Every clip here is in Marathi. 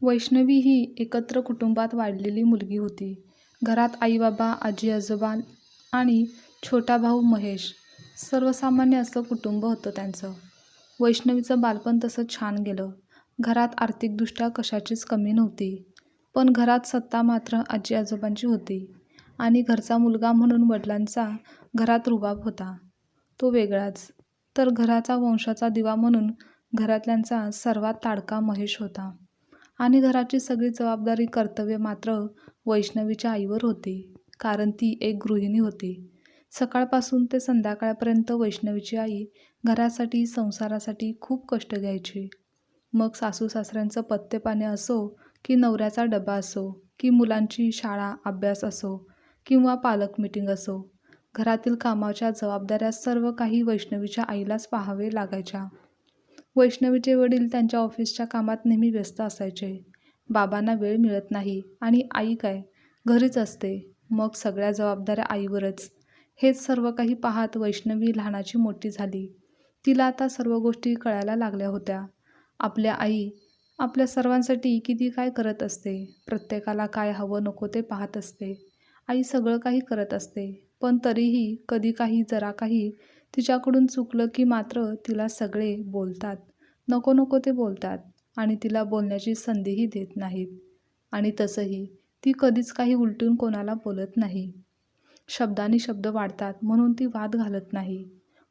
वैष्णवी ही एकत्र कुटुंबात वाढलेली मुलगी होती. घरात आई-बाबा, आजी-आजोबा आणि छोटा भाऊ महेश. सर्वसामान्य असं कुटुंब होतं त्यांचं. वैष्णवीचं बालपण तसं छान गेलं. घरात आर्थिकदृष्ट्या कशाचीच कमी नव्हती. पण घरात सत्ता मात्र आजी-आजोबांची होती आणि घरचा मुलगा म्हणून वडिलांचा घरात रुबाब होता, तो वेगळाच. तर घराचा वंशाचा दिवा म्हणून घरातल्यांचा सर्वात लाडका महेश होता. आणि घराची सगळी जबाबदारी, कर्तव्य मात्र वैष्णवीच्या आईवर होती, कारण ती एक गृहिणी होती. सकाळपासून ते संध्याकाळपर्यंत वैष्णवीची आई घरासाठी, संसारासाठी खूप कष्ट घ्यायची. मग सासू-सासऱ्यांचं पथ्यपाणी असो, की नवऱ्याचा डबा असो, की मुलांची शाळा, अभ्यास असो किंवा पालक मीटिंग असो, घरातील कामाच्या जबाबदाऱ्या सर्व काही वैष्णवीच्या आईलाच पाहावे लागायच्या. वैष्णवीचे वडील त्यांच्या ऑफिसच्या कामात नेहमी व्यस्त असायचे. बाबांना वेळ मिळत नाही आणि आई काय, घरीच असते. मग सगळ्या जबाबदाऱ्या आईवरच. हेच सर्व काही पाहत वैष्णवी लहानाची मोठी झाली. तिला आता सर्व गोष्टी कळायला लागल्या होत्या. आपल्या आई आपल्या सर्वांसाठी किती काय करत असते. प्रत्येकाला काय हवं नको ते पाहत असते. आई सगळं काही करत असते. पण तरीही कधी काही, जरा काही तिच्याकडून चुकलं की मात्र तिला सगळे बोलतात. नको नको ते बोलतात आणि तिला बोलण्याची संधीही देत नाहीत. आणि तसंही ती कधीच काही उलटून कोणाला बोलत नाही. शब्दांनी शब्द वाढतात म्हणून ती वाद घालत नाही.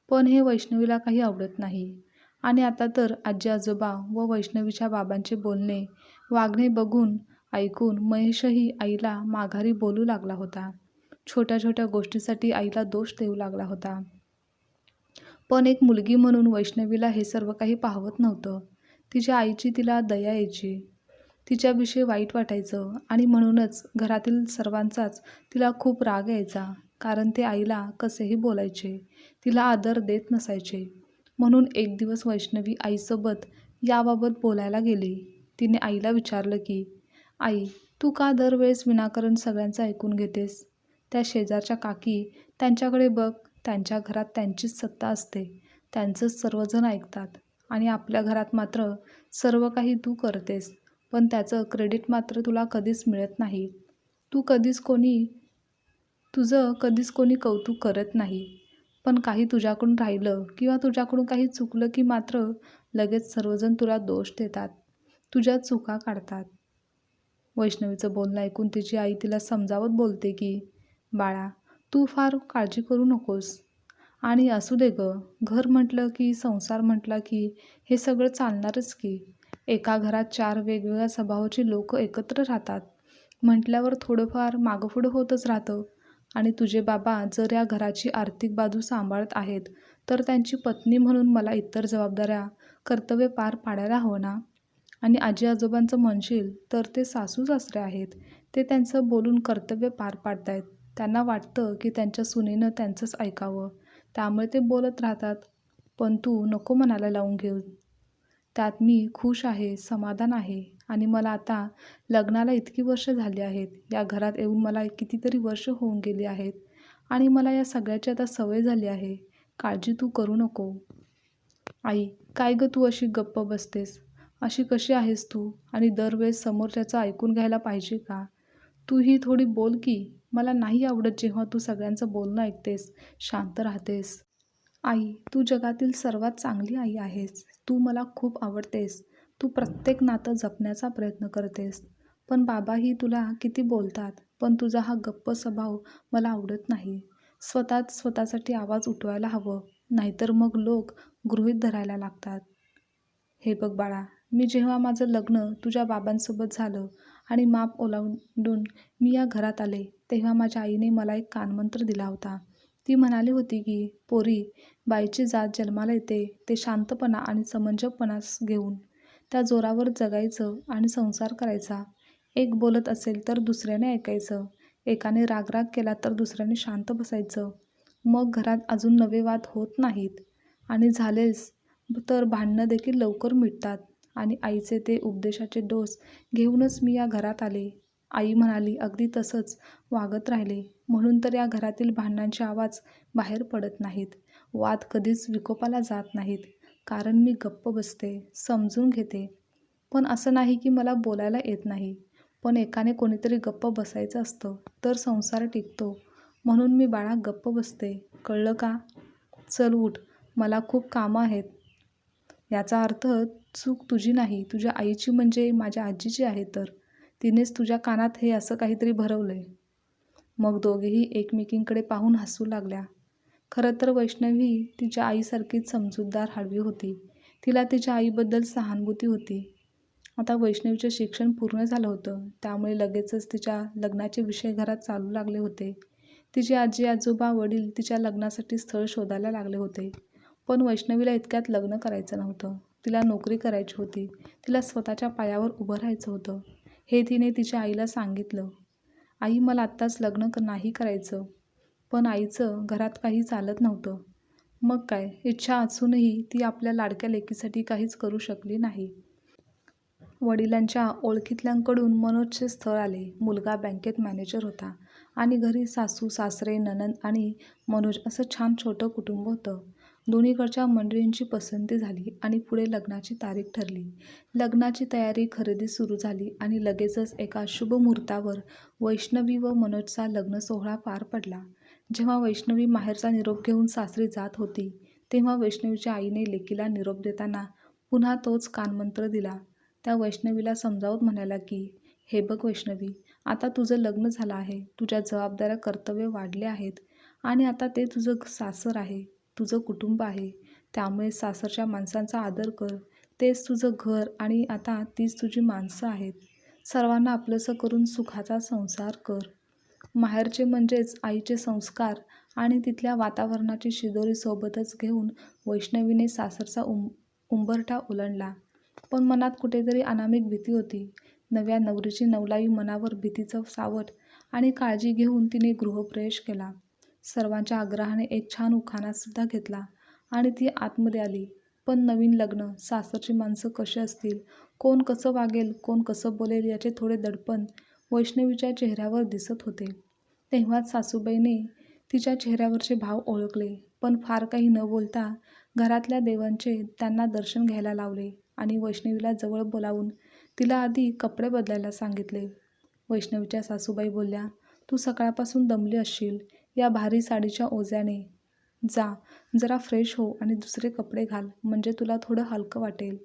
पण हे वैष्णवीला काही आवडत नाही. आणि आता तर आजी-आजोबा व वैष्णवीच्या बाबांचे बोलणे, वागणे बघून, ऐकून महेशही आईला माघारी बोलू लागला होता. छोट्या छोट्या गोष्टीसाठी आईला दोष देऊ लागला होता. पण एक मुलगी म्हणून वैष्णवीला हे सर्व काही पाहवत नव्हतं. तिच्या आईची तिला दया यायची. तिच्याविषयी वाईट वाटायचं आणि म्हणूनच घरातील सर्वांचाच तिला खूप राग यायचा. कारण ते आईला कसेही बोलायचे, तिला आदर देत नसायचे. म्हणून एक दिवस वैष्णवी आईसोबत याबाबत बोलायला गेली. तिने आईला विचारलं की, आई, तू का दरवेळेस विनाकारण सगळ्यांचं ऐकून घेतेस? त्या शेजारच्या काकी, त्यांच्याकडे बघ, त्यांच्या घरात त्यांचीच सत्ता असते. त्यांचंच सर्वजण ऐकतात आणि आपल्या घरात मात्र सर्व काही तू करतेस. पण त्याचं क्रेडिट मात्र तुला कधीच मिळत नाही. तुझं कधीच कोणी कौतुक करत नाही. पण काही तुझ्याकडून राहिलं किंवा तुझ्याकडून काही चुकलं की मात्र लगेच सर्वजण तुला दोष देतात, तुझ्या चुका काढतात. वैष्णवीचं बोलणं ऐकून तिची आई तिला समजावत बोलते की, बाळा, तू फार काळजी करू नकोस. आणि असू दे गं, घर म्हटलं की, संसार म्हटला की हे सगळं चालणारच की. एका घरात 4 वेगवेगळ्या स्वभावाची लोक एकत्र राहतात म्हटल्यावर थोडंफार मागंपुढं होतच राहतं. आणि तुझे बाबा जर या घराची आर्थिक बाजू सांभाळत आहेत, तर त्यांची पत्नी म्हणून मला इतर जबाबदाऱ्या, कर्तव्य पार पाडायला हवं ना. आणि आजी-आजोबांचं म्हणशील तर ते सासू-सासरे आहेत. ते त्यांचं बोलून कर्तव्य पार पाडतायत. त्यांना वाटतं की त्यांच्या सुनेनं त्यांचंच ऐकावं, त्यामुळे ते बोलत राहतात. पण तू नको मनाला लावून घेऊ. त्यात मी खुश आहे, समाधान आहे. आणि मला आता लग्नाला इतकी वर्ष झाली आहेत. या घरात येऊन मला कितीतरी वर्ष होऊन गेली आहेत आणि मला या सगळ्याची आता सवय झाली आहे. काळजी तू करू नको. आई, काय गं तू अशी गप्प बसतेस? अशी कशी आहेस तू? आणि दरवेळेस समोरच्याचं ऐकून घ्यायला पाहिजे का? तू ही थोडी बोल की. मला नाही आवडत जेव्हा तू सगळ्यांचं बोलणं ऐकतेस, शांत राहतेस. आई, तू जगातील सर्वात चांगली आई आहेस. तू मला खूप आवडतेस. तू प्रत्येक नातं जपण्याचा प्रयत्न करतेस. पण बाबाही तुला किती बोलतात. पण तुझा हा गप्प स्वभाव मला आवडत नाही. स्वतःसाठी आवाज उठवायला हवं, नाहीतर मग लोक गृहीत धरायला लागतात. हे बघ बाळा, मी जेव्हा माझं लग्न तुझ्या बाबांसोबत झालं आणि माप ओलांडून मी या घरात आले, तेव्हा माझ्या आईने मला एक कानमंत्र दिला होता. ती म्हणाली होती की, पोरी, बाईची जात जन्माला येते ते शांतपणा आणि समंजसपणा घेऊन. त्या जोरावर जगायचं आणि संसार करायचा. एक बोलत असेल तर दुसऱ्याने ऐकायचं. एकाने रागराग केला तर दुसऱ्याने शांत बसायचं. मग घरात अजून नवे वाद होत नाहीत आणि झालेच तर भांडणं देखील लवकर मिटतात. आणि आईचे ते उपदेशाचे डोस घेऊनच मी या घरात आले. आई म्हणाली अगदी तसंच वागत राहिले म्हणून तर या घरातील भांडणांचे आवाज बाहेर पडत नाहीत, वाद कधीच विकोपाला जात नाहीत. कारण मी गप्प बसते, समजून घेते. पण असं नाही की मला बोलायला येत नाही. पण एकाने कोणीतरी गप्प बसायचं असतं, तर संसार टिकतो. म्हणून मी बाळा गप्प बसते. कळलं का? चल उठ, मला खूप कामं आहेत. याचा अर्थ चूक तुझी नाही, तुझ्या आईची म्हणजे माझ्या आजीची आहे तर. तिनेच तुझ्या कानात हे असं काहीतरी भरवलंय. मग दोघेही एकमेकींकडे पाहून हसू लागल्या. खरं तर वैष्णवी तिच्या आईसारखीच समजूतदार हळवी होती. तिला तिच्या आईबद्दल सहानुभूती होती. आता वैष्णवीचं शिक्षण पूर्ण झालं होतं, त्यामुळे लगेचच तिच्या लग्नाचे विषय घरात चालू लागले होते. तिचे आजी आजोबा वडील तिच्या लग्नासाठी स्थळ शोधायला लागले होते. पण वैष्णवीला इतक्यात लग्न करायचं नव्हतं. तिला नोकरी करायची होती. तिला स्वतःच्या पायावर उभं राहायचं होतं. हे तिने तिच्या आईला सांगितलं. आई मला आत्ताच लग्न नाही करायचं. पण आईचं घरात काही चालत नव्हतं. मग काय, इच्छा असूनही ती आपल्या लाडक्या लेकीसाठी काहीच करू शकली नाही. वडिलांच्या ओळखीतल्यांकडून मनोजचे स्थळ आले. मुलगा बँकेत मॅनेजर होता आणि घरी सासू सासरे नणंद आणि मनोज असं छान छोटं कुटुंब होतं. दोन्हीकडच्या मंडळींची पसंती झाली आणि पुढे लग्नाची तारीख ठरली. लग्नाची तयारी खरेदी सुरू झाली आणि लगेचच एका शुभ मुहूर्तावर वैष्णवी व मनोजचा लग्न सोहळा पार पडला. जेव्हा वैष्णवी माहेरचा निरोप घेऊन सासरी जात होती, तेव्हा वैष्णवीच्या आईने लेकीला निरोप देताना पुन्हा तोच कानमंत्र दिला. त्या वैष्णवीला समजावत म्हणाल्या की, हे बघ वैष्णवी, आता तुझं लग्न झालं आहे, तुझ्या जबाबदाऱ्या कर्तव्य वाढले आहेत आणि आता ते तुझं सासर आहे, तुझं कुटुंब आहे. त्यामुळे सासरच्या माणसांचा आदर कर. तेच तुझं घर आणि आता तीच तुझी माणसं आहेत. सर्वांना आपलंसं करून सुखाचा संसार कर. माहेरचे म्हणजेच आईचे संस्कार आणि तिथल्या वातावरणाची शिदोरी सोबतच घेऊन वैष्णवीने सासरचा उंबरठा ओलांडला. पण मनात कुठेतरी अनामिक भीती होती. नव्या नवरीची नवलाई मनावर भीतीचं सावट आणि काळजी घेऊन तिने गृहप्रवेश केला. सर्वांच्या आग्रहाने एक छान उखाणासुद्धा घेतला आणि ती आतमध्ये आली. पण नवीन लग्न, सासरची माणसं कशी असतील, कोण कसं वागेल, कोण कसं बोलेल याचे थोडे दडपण वैष्णवीच्या चेहऱ्यावर दिसत होते. तेव्हाच सासूबाईने तिच्या चेहऱ्यावरचे भाव ओळखले. पण फार काही न बोलता घरातल्या देवांचे त्यांना दर्शन घ्यायला लावले आणि वैष्णवीला जवळ बोलावून तिला आधी कपडे बदलायला सांगितले. वैष्णवीच्या सासूबाई बोलल्या, तू सकाळपासून दमली असशील या भारी साडीच्या ओझ्याने. जा, जरा फ्रेश हो आणि दुसरे कपडे घाल, म्हणजे तुला थोडं हलकं वाटेल.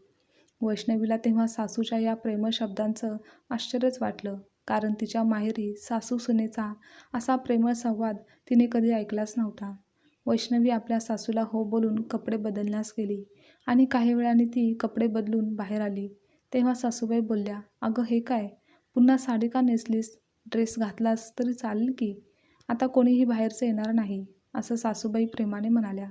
वैष्णवीला तेव्हा सासूच्या या प्रेमळ शब्दांचं आश्चर्यच वाटलं, कारण तिच्या माहेरी सासू सुनेचा असा प्रेमळ संवाद तिने कधी ऐकलाच नव्हता. वैष्णवी आपल्या सासूला हो बोलून कपडे बदलण्यास गेली आणि काही वेळाने ती कपडे बदलून बाहेर आली. तेव्हा सासूबाई बोलल्या, अगं हे काय, पुन्हा साडी का नेसलीस? ड्रेस घातलास तरी चालेल की, आता कोणीही बाहेरचं येणार नाही, असं सासूबाई प्रेमाने म्हणाल्या.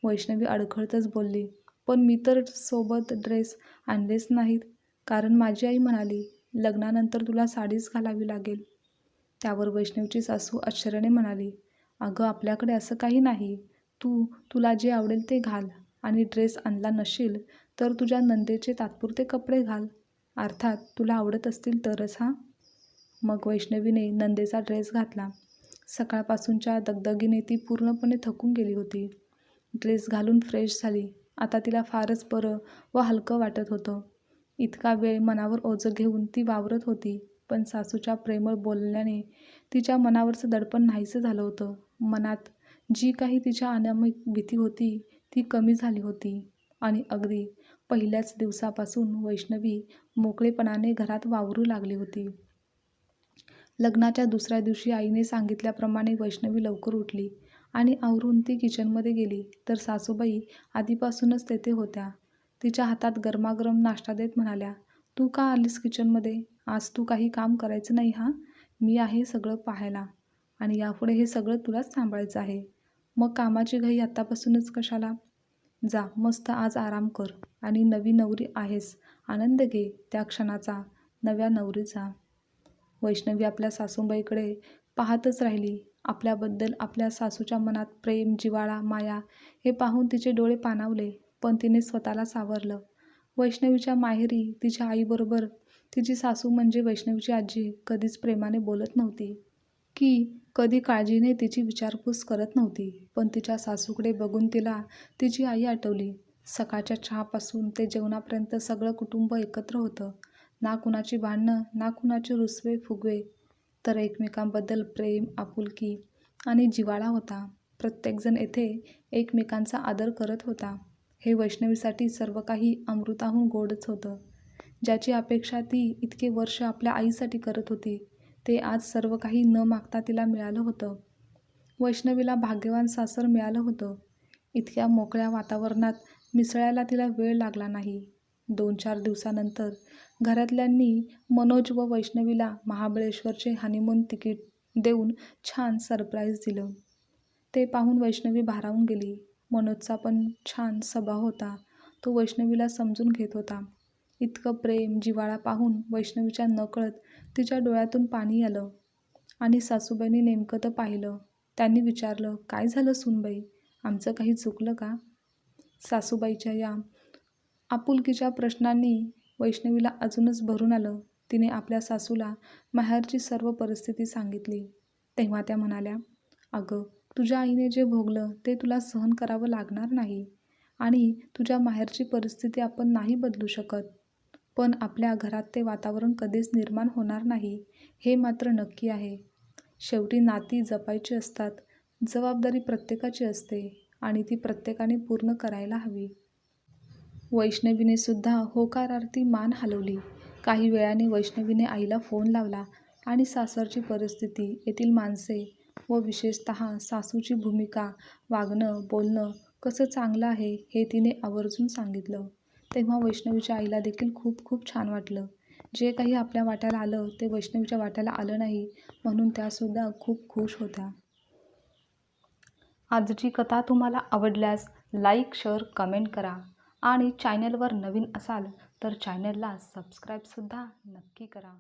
वैष्णवी अडखळतच बोलली, पण मी तर सोबत ड्रेस आणलेच नाहीत, कारण माझी आई म्हणाली, लग्नानंतर तुला साडीच घालावी लागेल. त्यावर वैष्णवीची सासू आश्चर्याने म्हणाली, अगं आपल्याकडे असं काही नाही, तुला जे आवडेल ते घाल आणि ड्रेस आणला नसशील तर तुझ्या नंदेचे तात्पुरते कपडे घाल, अर्थात तुला आवडत असतील तरच हां. मग वैष्णवीने नंदेचा ड्रेस घातला. सकाळपासूनच्या दगदगीने ती पूर्णपणे थकून गेली होती. ड्रेस घालून फ्रेश झाली. आता तिला फारच बरं व हलकं वाटत होतं. इतका वेळ मनावर ओझं घेऊन ती वावरत होती, पण सासूच्या प्रेमळ बोलण्याने तिच्या मनावरचं दडपण नाहीसं झालं होतं. मनात जी काही तिच्या अनामिक भीती होती ती कमी झाली होती आणि अगदी पहिल्याच दिवसापासून वैष्णवी मोकळेपणाने घरात वावरू लागली होती. लग्नाच्या दुसऱ्या दिवशी आईने सांगितल्याप्रमाणे वैष्णवी लवकर उठली आणि आवरून ती किचनमध्ये गेली, तर सासूबाई आधीपासूनच तेथे होत्या. तिच्या हातात गरमागरम नाश्ता देत म्हणाल्या, तू का आलीस किचनमध्ये? आज तू काही काम करायचं नाही हां, मी आहे सगळं पाहायला आणि यापुढे हे सगळं तुलाच सांभाळायचं आहे. मग कामाची घाई आत्तापासूनच कशाला? जा, मस्त आज आराम कर आणि नवी नवरी आहेस, आनंद घे त्या क्षणाचा, नव्या नवरीचा. वैष्णवी आपल्या सासूबाईकडे पाहतच राहिली. आपल्याबद्दल आपल्या सासूच्या मनात प्रेम, जिव्हाळा, माया हे पाहून तिचे डोळे पाणावले, पण तिने स्वतःला सावरलं. वैष्णवीच्या माहेरी तिच्या आईबरोबर तिची सासू म्हणजे वैष्णवीची आजी कधीच प्रेमाने बोलत नव्हती, की कधी काळजीने तिची विचारपूस करत नव्हती. पण तिच्या सासूकडे बघून तिला तिची आई आठवली. सकाळच्या चहापासून ते जेवणापर्यंत सगळं कुटुंब एकत्र होतं. ना कुणाची भांडणं, ना कुणाचे रुसवे फुगवे, तर एकमेकांबद्दल प्रेम, आपुलकी आणि जिव्हाळा होता. प्रत्येकजण येथे एकमेकांचा आदर करत होता. हे वैष्णवीसाठी सर्व काही अमृताहून गोडच होतं. ज्याची अपेक्षा ती इतके वर्ष आपल्या आईसाठी करत होती, ते आज सर्व काही न मागता तिला मिळालं होतं. वैष्णवीला भाग्यवान सासर मिळालं होतं. इतक्या मोकळ्या वातावरणात मिसळायला तिला वेळ लागला नाही. 2-4 दिवसानंतर घरातल्यांनी मनोज व वैष्णवीला महाबळेश्वरचे हनीमून तिकीट देऊन छान सरप्राईज दिलं. ते पाहून वैष्णवी भारावून गेली. मनोजचा पण छान स्वभाव होता. तो वैष्णवीला समजून घेत होता. इतकं प्रेम, जिव्हाळा पाहून वैष्णवीच्या नकळत तिच्या डोळ्यातून पाणी आलं. आणि सासूबाईंनी नेमकं तर पाहिलं. त्यांनी विचारलं, "काय झालं सूनबाई? आमचं काही चुकलं का?" सासूबाईच्या या आपुलकीच्या प्रश्नांनी वैष्णवीला अजूनच भरून आलं. तिने आपल्या सासूला माहेरची सर्व परिस्थिती सांगितली. तेव्हा त्या म्हणाल्या, "अगं, तुझ्या आईने जे भोगलं ते तुला सहन करावं लागणार नाही आणि तुझ्या माहेरची परिस्थिती आपण नाही बदलू शकत. पण आपल्या घरात ते वातावरण कधीच निर्माण होणार नाही, हे मात्र नक्की आहे. शेवटी नाती जपायची असतात. जबाबदारी प्रत्येकाची असते आणि ती प्रत्येकाने पूर्ण करायला हवी." वैष्णवीने सुद्धा होकारार्थी मान हलवली. काही वेळाने वैष्णवीने आईला फोन लावला आणि सासरची परिस्थिती, येथील माणसे व विशेषतः सासूची भूमिका, वागणं, बोलणं कसं चांगलं आहे हे तिने आवर्जून सांगितलं. तेव्हा वैष्णवीच्या आईला देखील खूप खूप छान वाटलं. जे काही आपल्या वाट्याला आलं ते वैष्णवीच्या वाट्याला आलं नाही, म्हणून त्यासुद्धा खूप खुश होत्या. आजची कथा तुम्हाला आवडल्यास लाईक, शेअर, कमेंट करा आणि चॅनलवर नवीन असाल तर चॅनलला सबस्क्राईबसुद्धा नक्की करा.